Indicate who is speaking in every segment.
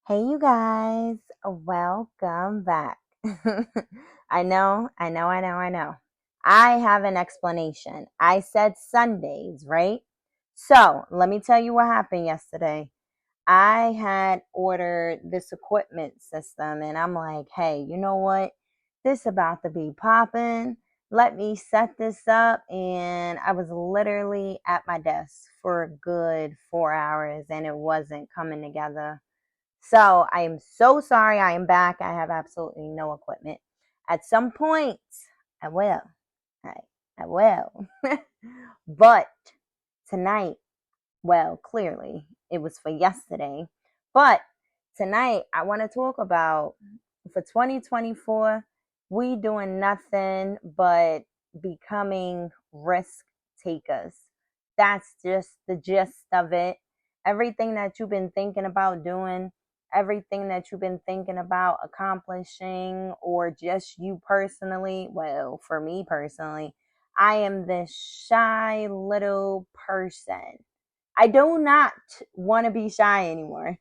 Speaker 1: Hey, you guys, welcome back. I know. I have an explanation. I said Sundays, right? So let me tell you what happened yesterday. I had ordered this equipment system, and I'm like, hey, you know what? This about to be popping. Let me set this up. And I was literally at my desk for a good 4 hours, and it wasn't coming together. So I am so sorry. I am back. I have absolutely no equipment. At some point, I will. I, I will. But tonight, well, clearly it was for yesterday. But tonight, I want to talk about for 2024, we doing nothing but becoming risk takers. That's just the gist of it. Everything that you've been thinking about doing, everything that you've been thinking about accomplishing, or just you personally, well, for me personally, I am this shy little person. I do not want to be shy anymore.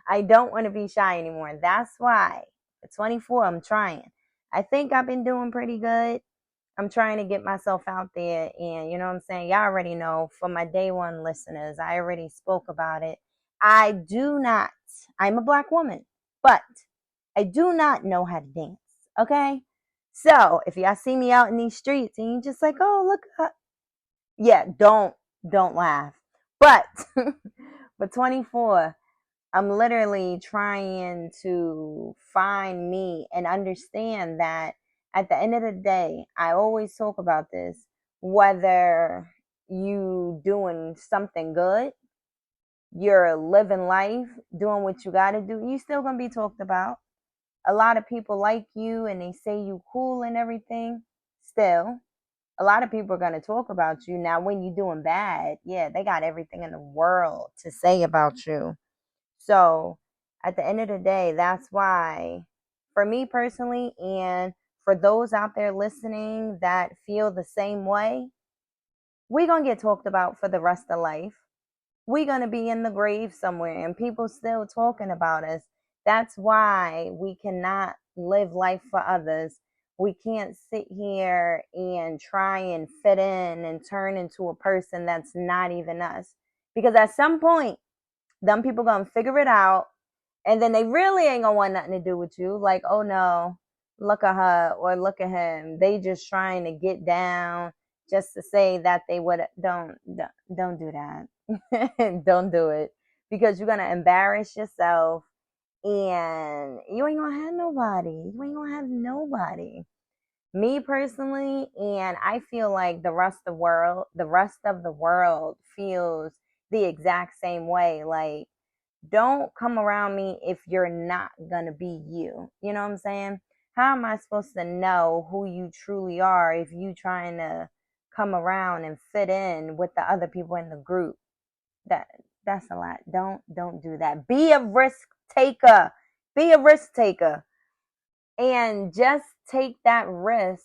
Speaker 1: I don't want to be shy anymore. That's why at 24, I'm trying. I think I've been doing pretty good. I'm trying to get myself out there. And you know what I'm saying? Y'all already know for my day one listeners, I already spoke about it. I do not, I'm a black woman, but I do not know how to dance. Okay. So if y'all see me out in these streets and you just like, oh, look up, yeah, don't laugh. But for 24, I'm literally trying to find me and understand that at the end of the day, I always talk about this, whether you doing something good, you're living life, doing what you got to do, you still going to be talked about. A lot of people like you and they say you cool and everything. Still, a lot of people are going to talk about you. Now, when you're doing bad, yeah, they got everything in the world to say about you. So, at the end of the day, that's why, for me personally, and for those out there listening that feel the same way, we're going to get talked about for the rest of life. We're going to be in the grave somewhere and people still talking about us. That's why we cannot live life for others. We can't sit here and try and fit in and turn into a person that's not even us. Because at some point, them people gonna figure it out and then they really ain't gonna want nothing to do with you. Like, oh no, look at her or look at him. They just trying to get down just to say that they would. Don't do that. Don't do it because you're gonna embarrass yourself and you ain't gonna have nobody. You ain't gonna have nobody. Me personally, and I feel like the rest of the world feels the exact same way. Like, don't come around me if you're not gonna be you. You know what I'm saying? How am I supposed to know who you truly are if you trying to come around and fit in with the other people in the group? That that's a lot. Don't do that. Be a risk taker. Be a risk taker. And just take that risk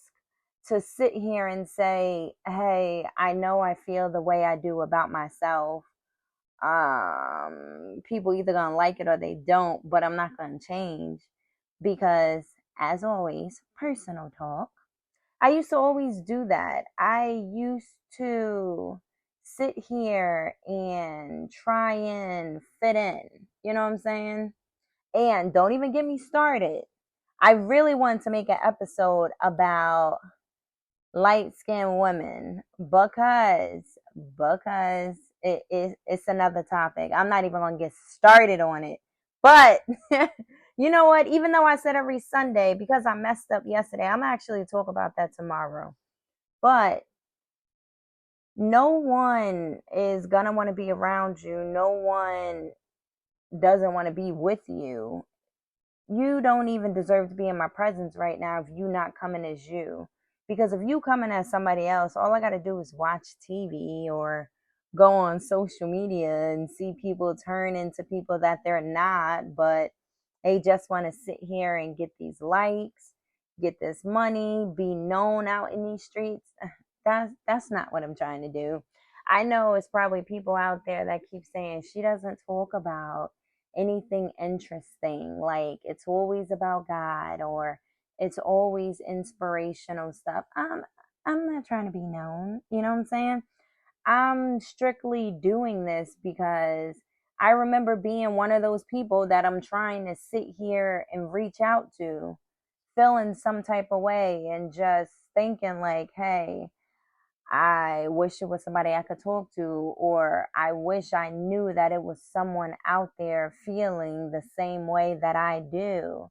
Speaker 1: to sit here and say, hey, I know I feel the way I do about myself. People either gonna like it or they don't, but I'm not gonna change because, as always, personal talk. I used to always do that. I used to sit here and try and fit in. You know what I'm saying? And don't even get me started. I really wanted to make an episode about light skinned women because it's another topic. I'm not even gonna get started on it. But you know what? Even though I said every Sunday, because I messed up yesterday, I'm actually talk about that tomorrow. But no one is gonna want to be around you. No one doesn't want to be with you. You don't even deserve to be in my presence right now if you not coming as you. Because if you coming as somebody else, all I gotta do is watch TV or go on social media and see people turn into people that they're not, but they just want to sit here and get these likes, get this money, be known out in these streets. That's not what I'm trying to do. I know it's probably people out there that keep saying she doesn't talk about anything interesting. Like it's always about God or it's always inspirational stuff. I'm not trying to be known. You know what I'm saying? I'm strictly doing this because I remember being one of those people that I'm trying to sit here and reach out to, feeling some type of way and just thinking like, hey, I wish it was somebody I could talk to, or I wish I knew that it was someone out there feeling the same way that I do.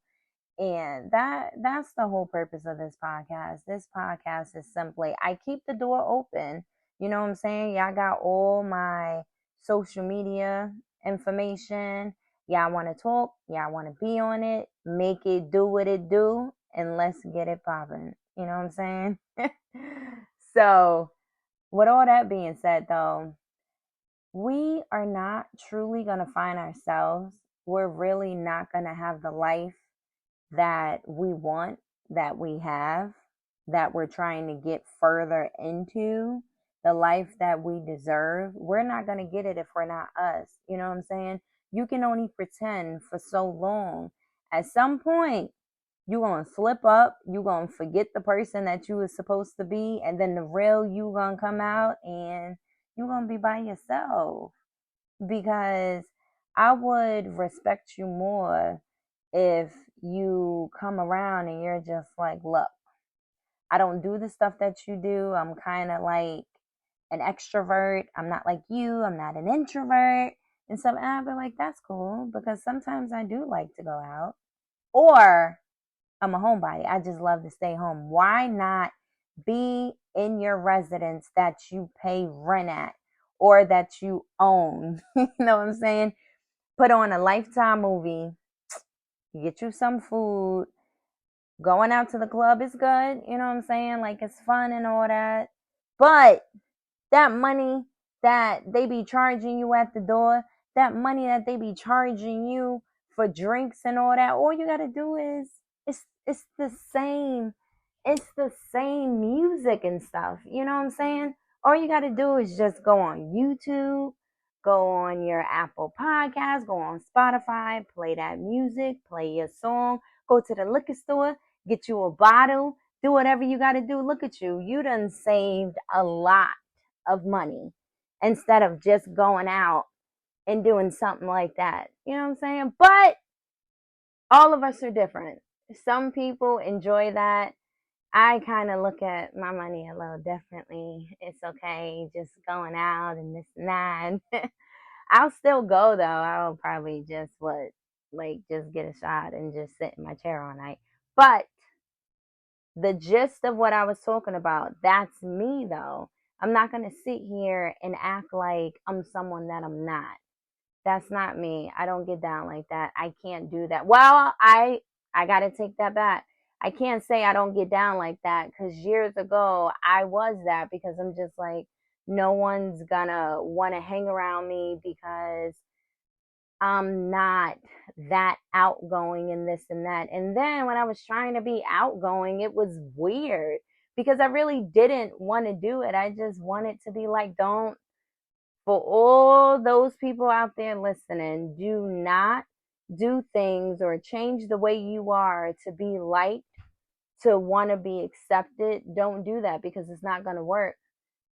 Speaker 1: And that's the whole purpose of this podcast. This podcast is simply I keep the door open. You know what I'm saying? Y'all got all my social media information. Y'all want to talk, y'all want to be on it, make it do what it do, and let's get it popping. You know what I'm saying? So, with all that being said though, we are not truly going to find ourselves. We're really not going to have the life that we want, that we have, that we're trying to get further into, the life that we deserve. We're not going to get it if we're not us. You know what I'm saying? You can only pretend for so long. At some point, you're going to slip up. You're going to forget the person that you were supposed to be. And then the real you going to come out and you're going to be by yourself. Because I would respect you more if you come around and you're just like, look, I don't do the stuff that you do. I'm kind of like an extrovert. I'm not like you. I'm not an introvert. And so I'll be like, that's cool because sometimes I do like to go out. Or I'm a homebody. I just love to stay home. Why not be in your residence that you pay rent at or that you own? You know what I'm saying? Put on a Lifetime movie, get you some food. Going out to the club is good. You know what I'm saying? Like it's fun and all that. But that money that they be charging you at the door, that money that they be charging you for drinks and all that, all you gotta do is it's the same. It's the same music and stuff. You know what I'm saying? All you gotta do is just go on YouTube, go on your Apple Podcast, go on Spotify, play that music, play your song, go to the liquor store, get you a bottle, do whatever you gotta do. Look at you. You done saved a lot of money instead of just going out and doing something like that. You know what I'm saying? But all of us are different. Some people enjoy that. I kind of look at my money a little differently. It's okay just going out and this and that. I'll still go though. I'll probably just just get a shot and just sit in my chair all night. But the gist of what I was talking about, that's me though. I'm not going to sit here and act like I'm someone that I'm not. That's not me. I don't get down like that. I can't do that. Well, I got to take that back. I can't say I don't get down like that because years ago I was that because I'm just like, no one's gonna want to hang around me because I'm not that outgoing and this and that. And then when I was trying to be outgoing, it was weird because I really didn't want to do it. I just wanted to be like, don't, for all those people out there listening, do not do things or change the way you are to be liked, to want to be accepted. Don't do that because it's not going to work.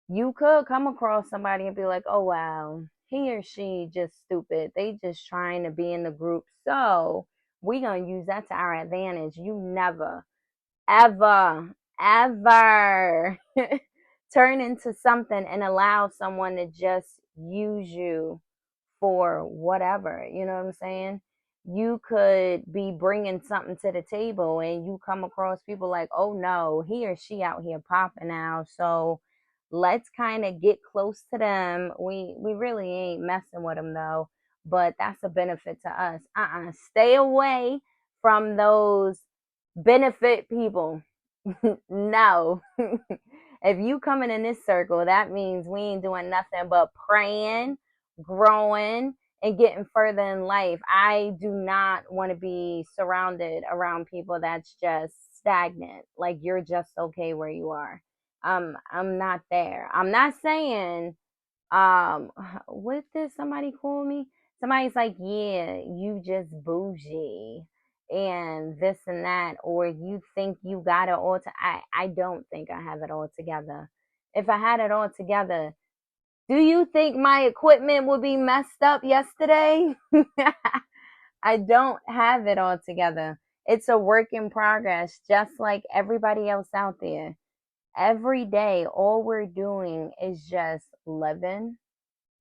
Speaker 1: You could come across somebody and be like, oh, wow, he or she just stupid. They just trying to be in the group. So we going to use that to our advantage. You never, ever, ever turn into something and allow someone to just use you for whatever. You know what I'm saying? You could be bringing something to the table and you come across people like, oh no, he or she out here popping now. So let's kind of get close to them. We really ain't messing with them though, but that's a benefit to us. Stay away from those benefit people. No. If you coming in this circle, that means we ain't doing nothing but praying, growing, and getting further in life. I do not want to be surrounded around people that's just stagnant. Like you're just okay where you are. I'm not there. I'm not saying what did somebody call me? Somebody's like, yeah, you just bougie and this and that, or you think you got it all I don't think I have it all together. If I had it all together, do you think my equipment would be messed up yesterday? I don't have it all together. It's a work in progress, just like everybody else out there. Every day, all we're doing is just living,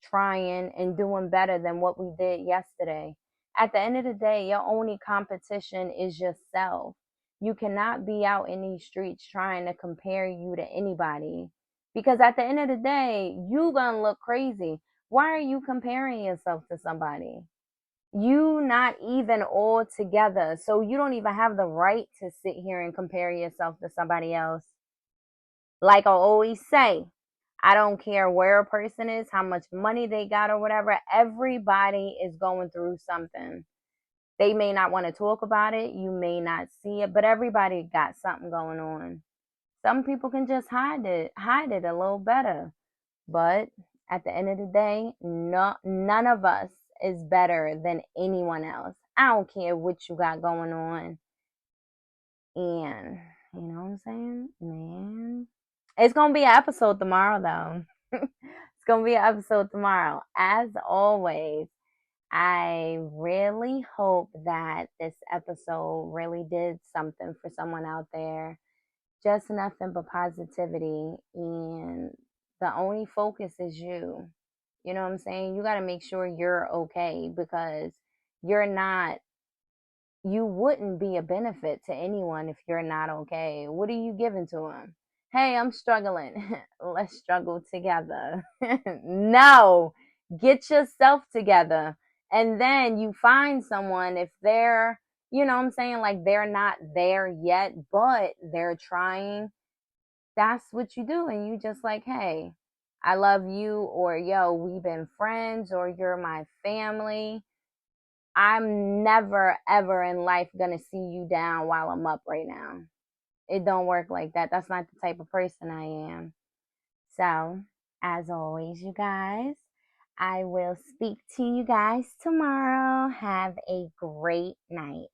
Speaker 1: trying, and doing better than what we did yesterday. At the end of the day, your only competition is yourself. You cannot be out in these streets trying to compare you to anybody because at the end of the day, you gonna look crazy. Why are you comparing yourself to somebody? You not even all together, so you don't even have the right to sit here and compare yourself to somebody else. Like I always say, I don't care where a person is, how much money they got, or whatever. Everybody is going through something. They may not want to talk about it, you may not see it, but everybody got something going on. Some people can just hide it a little better. But at the end of the day, none of us is better than anyone else. I don't care what you got going on. And you know what I'm saying? Man. It's gonna be an episode tomorrow though. It's gonna be an episode tomorrow. As always, I really hope that this episode really did something for someone out there. Just nothing but positivity. And the only focus is you. You know what I'm saying? You got to make sure you're okay because you're not, you wouldn't be a benefit to anyone if you're not okay. What are you giving to them? Hey, I'm struggling. Let's struggle together. No, get yourself together. And then you find someone if they're, you know what I'm saying? Like they're not there yet, but they're trying. That's what you do. And you just like, hey, I love you, or yo, we've been friends, or you're my family. I'm never ever in life gonna see you down while I'm up right now. It don't work like that. That's not the type of person I am. So, as always, you guys, I will speak to you guys tomorrow. Have a great night.